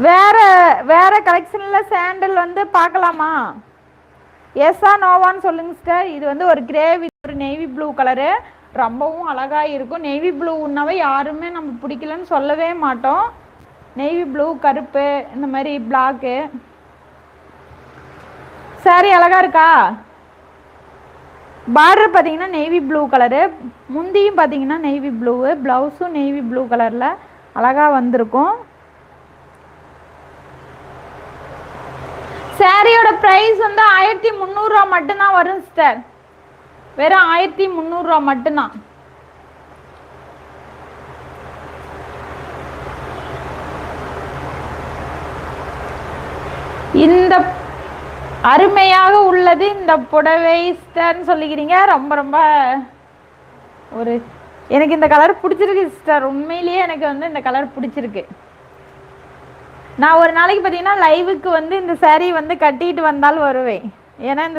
வேற வேற கலெக்ஷன்ல சாண்டல் வந்து பார்க்கலாமா? எஸ்ஸா நோவான்னு சொல்லுங்க சிஸ்டர். இது வந்து ஒரு கிரே வித் ஒரு நேவி ப்ளூ கலரு, ரொம்பவும் அழகா இருக்கும். நேவி ப்ளூன்னாவே யாருமே நம்ம பிடிக்கலன்னு சொல்லவே மாட்டோம். நேவி ப்ளூ, கருப்பு, இந்த மாதிரி பிளாக்கு சாரி அழகா இருக்கா? பார்டர் பார்த்தீங்கன்னா நேவி ப்ளூ கலரு, முந்தியும் பார்த்தீங்கன்னா நேவி ப்ளூவு, ப்ளவுஸும் நேவி ப்ளூ கலரில் அழகாக வந்திருக்கும். சாரியோட ப்ரைஸ் வந்து 1300 மட்டும்தான் வரும் சிஸ்டர். வெறும் 1300 மட்டும்தான். இந்த அருமையாக உள்ளது இந்த புடவை சிஸ்டர்னு சொல்லிக்கிறீங்க. ரொம்ப ரொம்ப ஒரு எனக்கு இந்த கலர் பிடிச்சிருக்கு சிஸ்டர். உண்மையிலேயே எனக்கு வந்து இந்த கலர் பிடிச்சிருக்கு. நான் ஒரு நாளைக்கு பார்த்தீங்கன்னா லைவுக்கு வந்து இந்த சாரீ வந்து கட்டிட்டு வந்தாலும் வருவேன். ஏன்னா இந்த